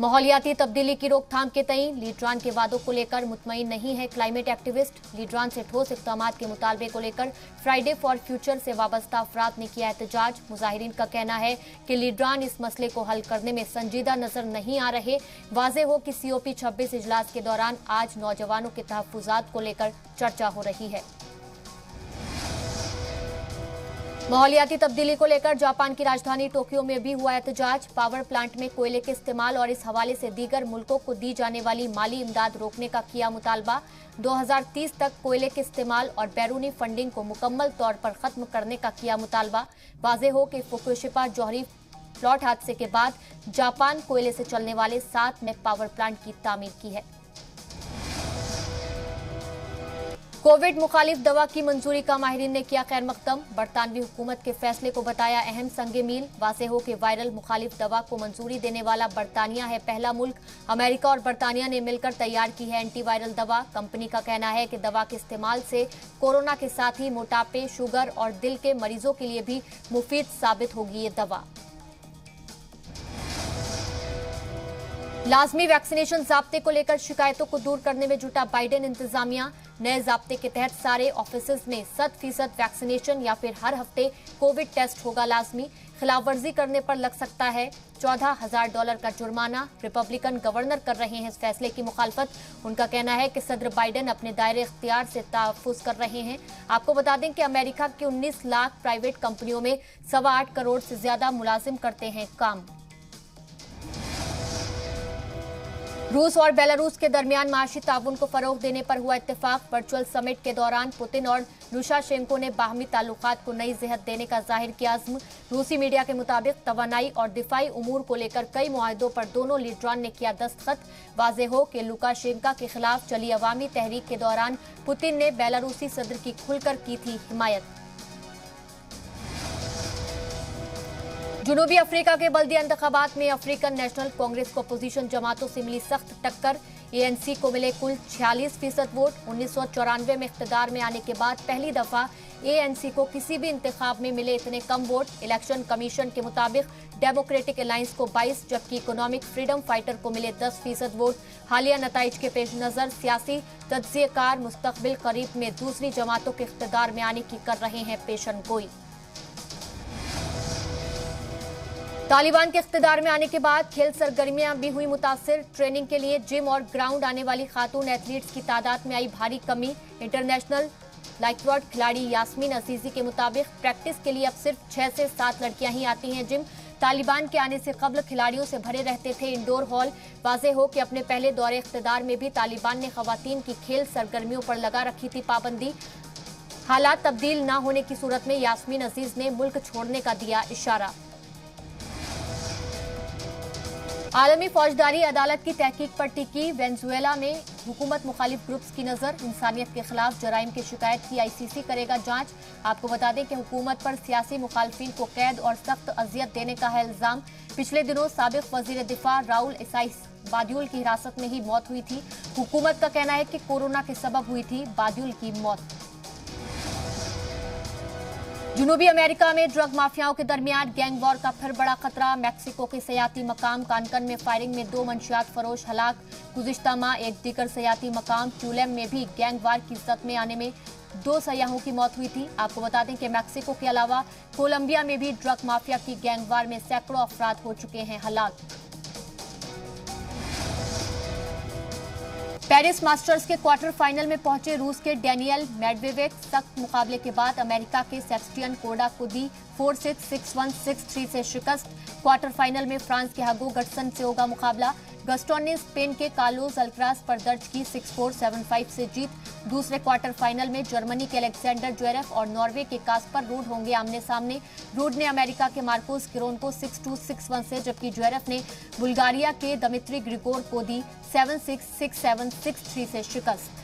माहौलियाती तब्दीली की रोकथाम के तई लीड्रान के वादों को लेकर मुतमईन नहीं है क्लाइमेट एक्टिविस्ट। लीड्रान से ठोस इक़दाम के मुतालबे को लेकर फ्राइडे फॉर फ्यूचर से वाबस्ता अफराद ने किया एहतजाज। मुजाहिरीन का कहना है कि लीड्रान इस मसले को हल करने में संजीदा नजर नहीं आ रहे। वाज़ेह हो कि COP 26 इजलास के दौरान आज नौजवानों के तहफ़्फ़ुज़ात को लेकर चर्चा हो रही है। माहौलियाती तब्दीली को लेकर जापान की राजधानी टोक्यो में भी हुआ एहतजाज। पावर प्लांट में कोयले के इस्तेमाल और इस हवाले से दीगर मुल्कों को दी जाने वाली माली इमदाद रोकने का किया मुतालबा। 2030 तक कोयले के इस्तेमाल और बैरूनी फंडिंग को मुकम्मल तौर पर खत्म करने का किया मुतालबा। वाज़ेह हो कि फुकुशिमा जौहरी प्लॉट हादसे के बाद जापान कोयले से चलने वाले 7 नए पावर प्लांट की तामीर की है। कोविड मुखालिफ दवा की मंजूरी का माहिरीन ने किया खैर मकदम। बरतानवी हुकूमत के फैसले को बताया अहम संगे मील। वाज़ेह हो कि वायरल मुखालिफ दवा को मंजूरी देने वाला बरतानिया है पहला मुल्क। अमेरिका और बरतानिया ने मिलकर तैयार की है एंटीवायरल दवा। कंपनी का कहना है कि दवा के इस्तेमाल से कोरोना के साथ ही मोटापे, शुगर और दिल के मरीजों के लिए भी मुफीद साबित होगी ये दवा। लाजमी वैक्सीनेशन ज़ाब्ते को लेकर शिकायतों को दूर करने में जुटा बाइडेन इंतजामिया। नए ज़ाब्ते के तहत सारे ऑफिसेज में 100% वैक्सीनेशन या फिर हर हफ्ते कोविड टेस्ट होगा लाजमी। खिलाफवर्जी करने पर लग सकता है $14,000 का जुर्माना। रिपब्लिकन गवर्नर कर रहे हैं इस फैसले की मुखालफत। उनका कहना है कि सदर बाइडेन अपने दायरे इख्तियार से तहफ़्फ़ुज़ कर रहे हैं। आपको बता दें कि अमेरिका की 19 लाख प्राइवेट कंपनियों में 8.25 करोड़ से ज्यादा मुलाजिम करते हैं काम। रूस और बेलारूस के दरमियान माशी ताउन को फरोग देने पर हुआ इत्तेफाक। वर्चुअल समिट के दौरान पुतिन और लुकाशेंको ने बाहमी ताल्लुकात को नई सेहत देने का जाहिर किया अज़्म। रूसी मीडिया के मुताबिक तवानाई और दिफाई उमूर को लेकर कई मुआहदों पर दोनों लीडरान ने किया दस्तखत। वाज़ेह हो कि लुकाशेंको के खिलाफ चली अवामी तहरीक के दौरान पुतिन ने बेलारूसी सदर की खुलकर की थी हिमायत। जनूबी अफ्रीका के बल्दिया इंतखाबात में अफ्रीकन नेशनल कांग्रेस को अपोजिशन जमातों से मिली सख्त टक्कर। ANC को मिले कुल 46% वोट। 1994 में इख्तिदार में आने के बाद पहली दफा ANC को किसी भी इंतखाब में मिले इतने कम वोट। इलेक्शन कमीशन के मुताबिक डेमोक्रेटिक अलायंस को 22 जबकि इकोनॉमिक फ्रीडम फाइटर को मिले 10% वोट। हालिया नताइज के पेश नजर सियासी तज्जियेकार मुस्तकबिल करीब में दूसरी जमातों के इख्तिदार में आने की कर रहे हैं पेशन गोई। तालिबान के इख्तिदार में आने के बाद खेल सरगर्मियां भी हुई मुतासिर। ट्रेनिंग के लिए जिम और ग्राउंड आने वाली खातून एथलीट्स की तादाद में आई भारी कमी। इंटरनेशनल लाइक्वर्ड खिलाड़ी यास्मीन अजीजी के मुताबिक प्रैक्टिस के लिए अब सिर्फ 6 से 7 लड़कियां ही आती हैं जिम। तालिबान के आने से कबल खिलाड़ियों से भरे रहते थे इंडोर हॉल। वाज़ेह हो कि अपने पहले दौरे इख्तिदार में भी तालिबान ने खवातीन की खेल सरगर्मियों पर लगा रखी थी पाबंदी। हालात तब्दील न होने की सूरत में यास्मीन अजीज ने मुल्क छोड़ने का दिया इशारा। आलमी फौजदारी अदालत की तहकीक पर टिकी वेनेजुएला में हुकूमत मुखालिफ ग्रुप्स की नजर। इंसानियत के खिलाफ जराइम की शिकायत की ICC करेगा जांच। आपको बता दें कि हुकूमत पर सियासी मुखालफिन को कैद और सख्त अजियत देने का है इल्जाम। पिछले दिनों साबिक वजीर दिफा राउल इसाइस बाद्युल की हिरासत में ही मौत हुई थी। हुकूमत का कहना है कि कोरोना के सबब हुई थी बाद्युल की मौत। जनूबी अमेरिका में ड्रग माफियाओं के दरमियान गैंग वॉर का फिर बड़ा खतरा। मैक्सिको के सयाती मकाम कानकन में फायरिंग में 2 मंशियात फरोश हलाक। गुज़िश्ता माह एक दीगर सयाती मकाम ट्यूलेम में भी गैंग वार की जद में आने में 2 सयाहों की मौत हुई थी। आपको बता दें कि मैक्सिको के अलावा कोलंबिया में भी ड्रग माफिया की गैंग वार में सैकड़ों अफराद हो चुके हैं हलाक। पेरिस मास्टर्स के क्वार्टर फाइनल में पहुंचे रूस के डेनियल मेडवेडेव। सख्त मुकाबले के बाद अमेरिका के सेबस्टियन कोर्डा को दी 4-6, 6-1, 6-3 से शिकस्त। क्वार्टर फाइनल में फ्रांस के हगो गटसन से होगा मुकाबला। गस्टोन ने स्पेन के कार्लोस अल्कराज पर दर्ज की 6-4, 7-5 से जीत। दूसरे क्वार्टर फाइनल में जर्मनी के अलेक्जेंडर ज्वेरेव और नॉर्वे के कास्पर रूड होंगे आमने सामने। रूड ने अमेरिका के मार्कोस किरोन को 6-2, 6-1 से जबकि ज्वेरेव ने बुल्गारिया के दमित्री ग्रिगोर को दी 7-6, 6-7, 6-3 से शिकस्त।